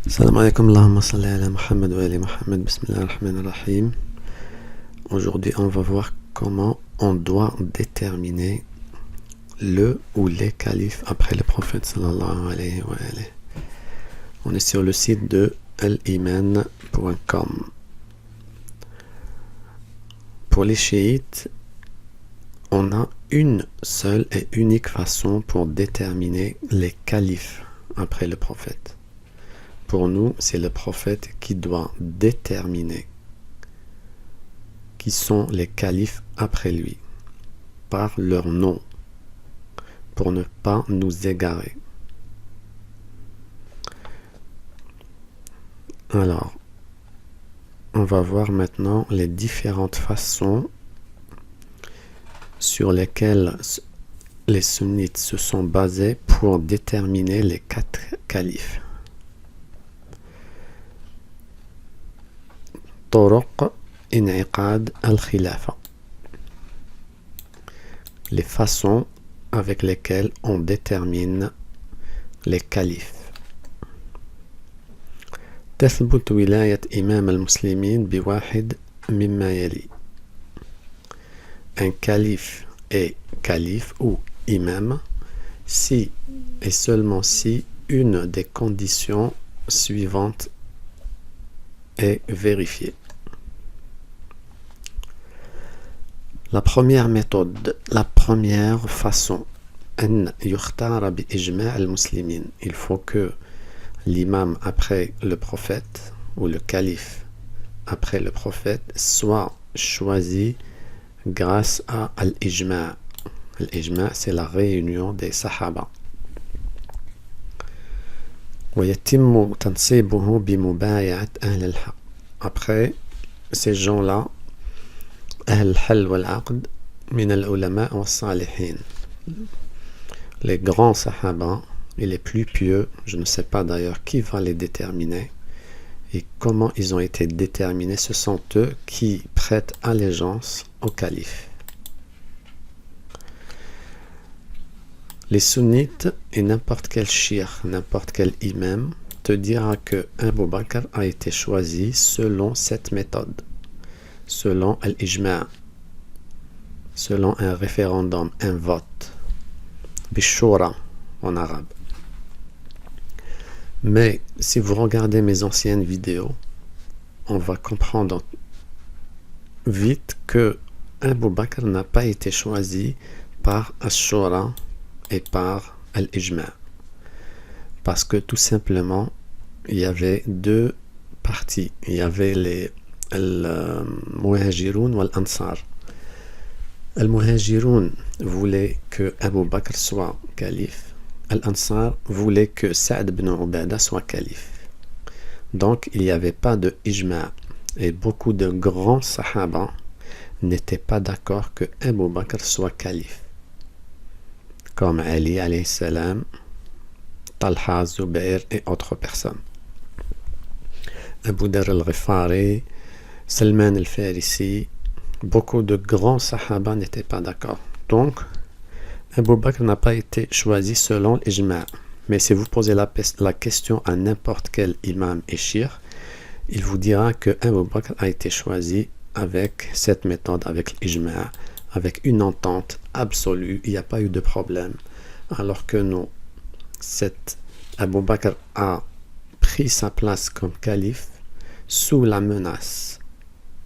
Salam alaikum, Allahumma salli ala Muhammad wa ali Muhammad, bismillah ar-Rahman ar-Rahim. Aujourd'hui, on va voir comment on doit déterminer le ou les califes après le prophète sallallahu alayhi wa alayhi. On est sur le site de aliman.com. Pour les chiites, on a une seule et unique façon pour déterminer les califes après le prophète. Pour nous, c'est le prophète qui doit déterminer qui sont les califes après lui, par leur nom, pour ne pas nous égarer. Alors, on va voir maintenant les différentes façons sur lesquelles les sunnites se sont basés pour déterminer les 4 califes. طرق انعقاد الخلافة. Les façons avec lesquelles on détermine les califes. تثبت ولاية إمام المسلمين بواحد مما يلي. Un calife est calife ou imam si et seulement si une des conditions suivantes est vérifiée. La première méthode, la première façon, il faut que l'imam après le prophète ou le calife après le prophète soit choisi grâce à l'ijma'. L'ijma', c'est la réunion des sahaba. ويتم تنصيبه بمبايعة أهل الحق. Après, ces gens-là, أهل الحل والعقد من العلماء والصالحين. Les grands sahaba et les plus pieux, je ne sais pas d'ailleurs qui va les déterminer et comment ils ont été déterminés, ce sont eux qui prêtent allégeance au calife. Les sunnites et n'importe quel shir, n'importe quel imam te dira que Abu Bakr a été choisi selon cette méthode, selon l'ijma', selon un référendum, un vote, bishura en arabe. Mais si vous regardez mes anciennes vidéos, on va comprendre vite que Abu Bakr n'a pas été choisi par Ashura et par l'ijma'. Parce que tout simplement, il y avait deux parties. Il y avait les Muhajiroun ou l'Ansar. Les Muhajiroun voulaient que Abu Bakr soit calife. L'Ansar voulait que Saad ibn Ubada soit calife. Donc, il n'y avait pas de ijma'. Et beaucoup de grands sahaba n'étaient pas d'accord que Abu Bakr soit calife. Comme Ali alayhi salam, Talha, Zubair et autres personnes. Abu Dar al-Ghifari, Salman al-Farisi, beaucoup de grands sahaba n'étaient pas d'accord. Donc, Abu Bakr n'a pas été choisi selon l'ijma'. Mais si vous posez la question à n'importe quel imam et shir, il vous dira que Abu Bakr a été choisi avec cette méthode, avec l'ijma', avec une entente absolue, il n'y a pas eu de problème. Alors que nous, Abu Bakr a pris sa place comme calife sous la menace,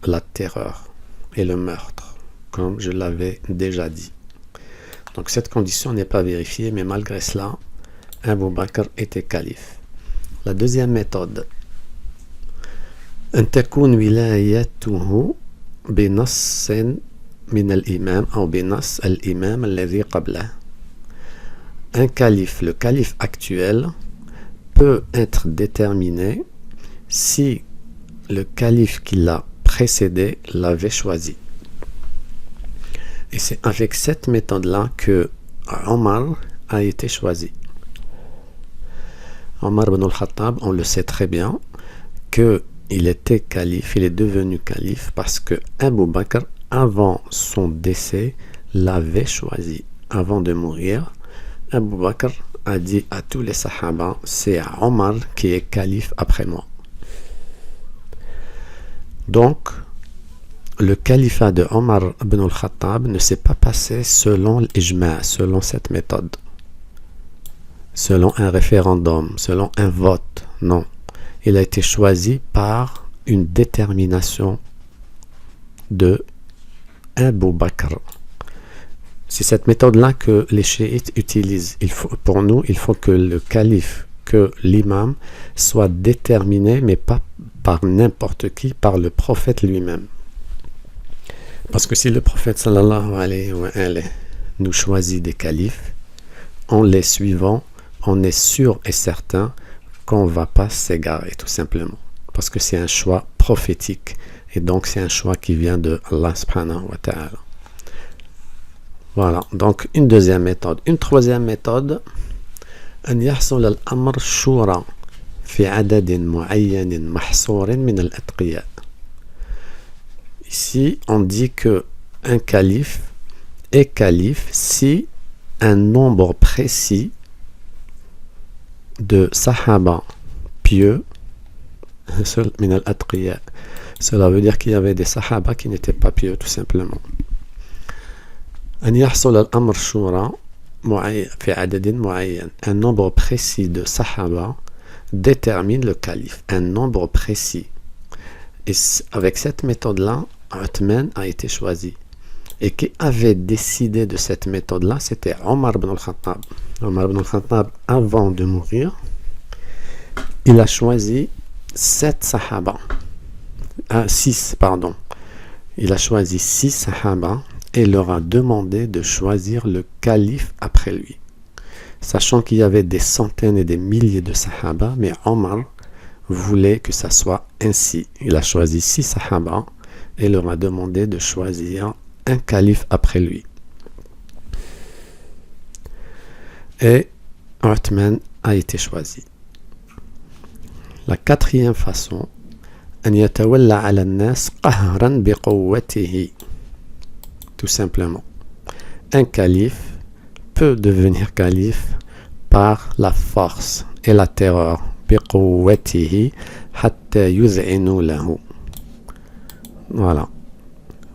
la terreur et le meurtre, comme je l'avais déjà dit. Donc cette condition n'est pas vérifiée, mais malgré cela, Abu Bakr était calife. La deuxième méthode, أن تكون ولايته بنص من الإمام أو بنص الإمام الذي قبله. Un calife, le calife actuel, peut être déterminé si le calife qui l'a précédé l'avait choisi. Et c'est avec cette méthode-là que Omar a été choisi. Omar ibn al-Khattab, on le sait très bien, qu'il était calife, il est devenu calife parce que Abu Bakr, avant son décès, l'avait choisi. Avant de mourir, Abu Bakr a dit à tous les sahaba, c'est Omar qui est calife après moi. Donc, le califat de Omar ibn al-Khattab ne s'est pas passé selon l'ijma', selon cette méthode, selon un référendum, selon un vote. Non. Il a été choisi par une détermination de Abu Bakr. C'est cette méthode-là que les chiites utilisent. Pour nous, il faut que le calife, que l'imam soit déterminé, mais pas par n'importe qui, par le prophète lui-même. Parce que si le prophète sallallahu alayhi wa alayhi nous choisit des califes, en les suivant, on est sûr et certain qu'on ne va pas s'égarer, tout simplement. Parce que c'est un choix prophétique. Et donc, c'est un choix qui vient de Allah subhanahu wa ta'ala. Voilà. Donc, une deuxième méthode. Une troisième méthode. أن يحصل الأمر شورى في عدد معين محصور من الأتقياء. Ici, on dit que un calife est calife si un nombre précis de sahaba pieux, min al-atqiya. Cela veut dire qu'il y avait des sahaba qui n'étaient pas pieux, tout simplement. أن يحصل الأمر شورى في عدد معين. Un nombre précis de sahaba détermine le calife. Un nombre précis. Et avec cette méthode-là, Uthman a été choisi. Et qui avait décidé de cette méthode-là, c'était Omar ibn al-Khattab. Omar ibn al-Khattab, avant de mourir, il a choisi 7 sahaba. 6, pardon. Il a choisi 6 sahaba et leur a demandé de choisir le calife après lui. Sachant qu'il y avait des centaines et des milliers de sahaba, mais Omar voulait que ça soit ainsi. Il a choisi 6 sahaba et leur a demandé de choisir un calife après lui. Et Uthman a été choisi. La quatrième façon, أن يتولى على الناس قهرا بقوته. Tout simplement. Un calife peut devenir calife par la force et la terreur. بقوته حتى يذعنوا له. Voilà.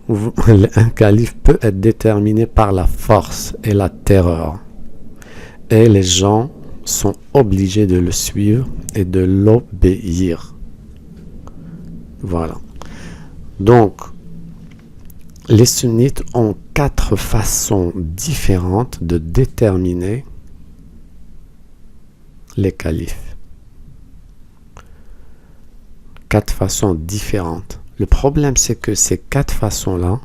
Un calife peut être déterminé par la force et la terreur. Et les gens sont obligés de le suivre et de l'obéir. Voilà. Donc, les sunnites ont 4 façons différentes de déterminer les califes. 4 façons différentes. Le problème, c'est que ces 4 façons-là,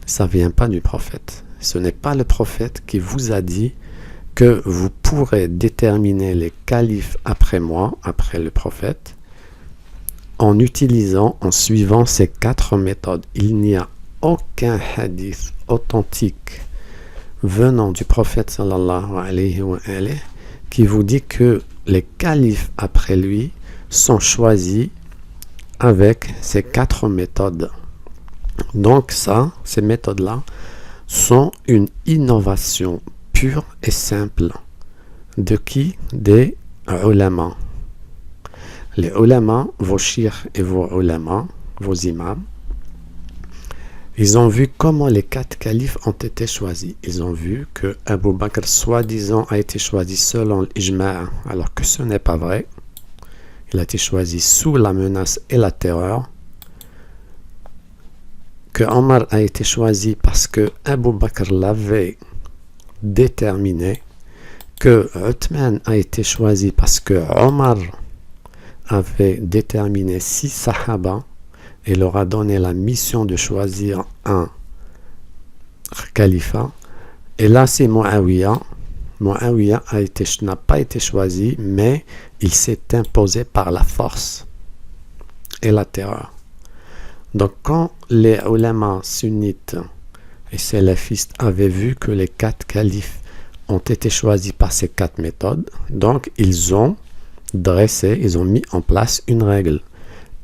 ça ne vient pas du prophète. Ce n'est pas le prophète qui vous a dit que vous pourrez déterminer les califes après moi, après le prophète, en utilisant, en suivant ces 4 méthodes. Il n'y a aucun hadith authentique venant du prophète sallallahu alayhi wa alayhi qui vous dit que les califes après lui sont choisis avec ces 4 méthodes. Donc ça, ces méthodes-là sont une innovation pure et simple. De qui? Des ulama. Les ulama, vos chirs et vos ulama, vos imams, ils ont vu comment les 4 califes ont été choisis. Ils ont vu que Abu Bakr, soi-disant, a été choisi selon l'ijma', alors que ce n'est pas vrai. Il a été choisi sous la menace et la terreur. Que Omar a été choisi parce que Abu Bakr l'avait déterminé. Que Uthman a été choisi parce que Omar avait déterminé 6 sahaba et leur a donné la mission de choisir un califat. Et là, c'est Muawiyah. Muawiyah n'a pas été choisi, mais il s'est imposé par la force et la terreur. Donc, quand les ulama sunnites et salafistes avaient vu que les 4 califes ont été choisis par ces 4 méthodes, donc ils ont mis en place une règle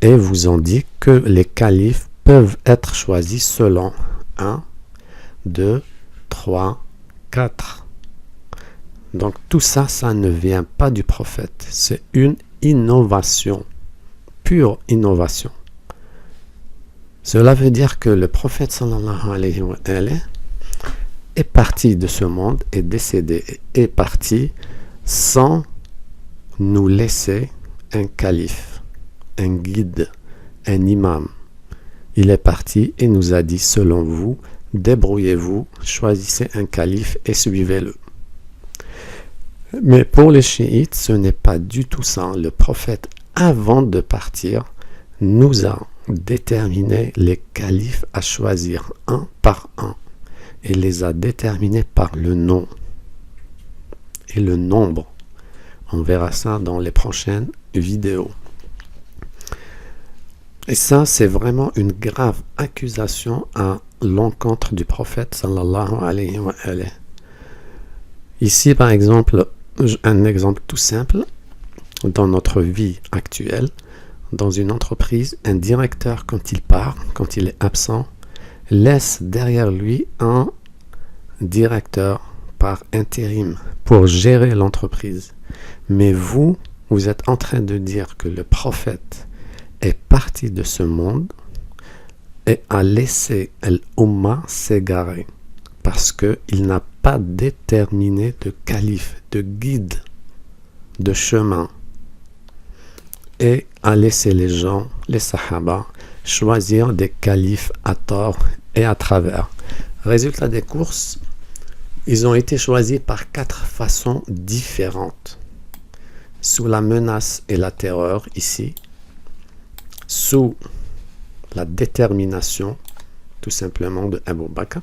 et vous ont dit que les califes peuvent être choisis selon 1, 2, 3, 4. Donc tout ça, ça ne vient pas du prophète. C'est une innovation, pure innovation. Cela veut dire que le prophète sallallahu alayhi wa sallam est parti de ce monde, est décédé, est parti sans nous laisser un calife, un guide, un imam. Il est parti et nous a dit, selon vous, débrouillez-vous, choisissez un calife et suivez-le. Mais pour les chiites, ce n'est pas du tout ça. Le prophète, avant de partir, nous a déterminé les califes à choisir un par un et les a déterminés par le nom et le nombre. On verra ça dans les prochaines vidéos. Et ça, c'est vraiment une grave accusation à l'encontre du prophète sallallahu alayhi wa sallam. Ici, par exemple, un exemple tout simple, dans notre vie actuelle, dans une entreprise, un directeur, quand il part, quand il est absent, laisse derrière lui un directeur par intérim pour gérer l'entreprise. Mais vous êtes en train de dire que le prophète est parti de ce monde et a laissé l'Umma s'égarer parce qu'il n'a pas déterminé de calife, de guide, de chemin et a laissé les gens, les sahaba, choisir des califes à tort et à travers. Résultat des courses, ils ont été choisis par 4 façons différentes. Sous la menace et la terreur ici, sous la détermination tout simplement de Abu Bakr.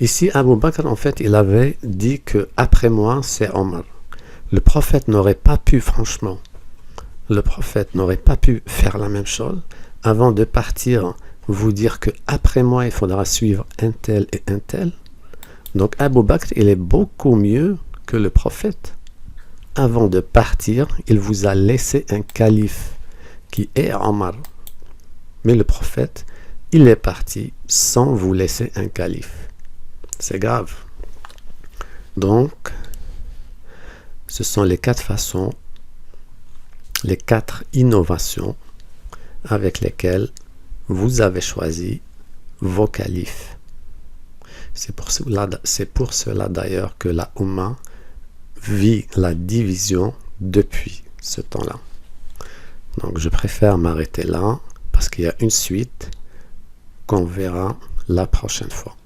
Ici, Abu Bakr, en fait, il avait dit que après moi, c'est Omar. Le prophète n'aurait pas pu, franchement, le prophète n'aurait pas pu faire la même chose avant de partir, vous dire que après moi, il faudra suivre un tel et un tel. Donc Abu Bakr, il est beaucoup mieux que le prophète. Avant de partir, il vous a laissé un calife qui est Omar. Mais le prophète, il est parti sans vous laisser un calife. C'est grave. Donc, ce sont les 4 façons, les 4 innovations avec lesquelles vous avez choisi vos califes. C'est pour cela d'ailleurs que la Oumma vit la division depuis ce temps-là. Donc je préfère m'arrêter là parce qu'il y a une suite qu'on verra la prochaine fois.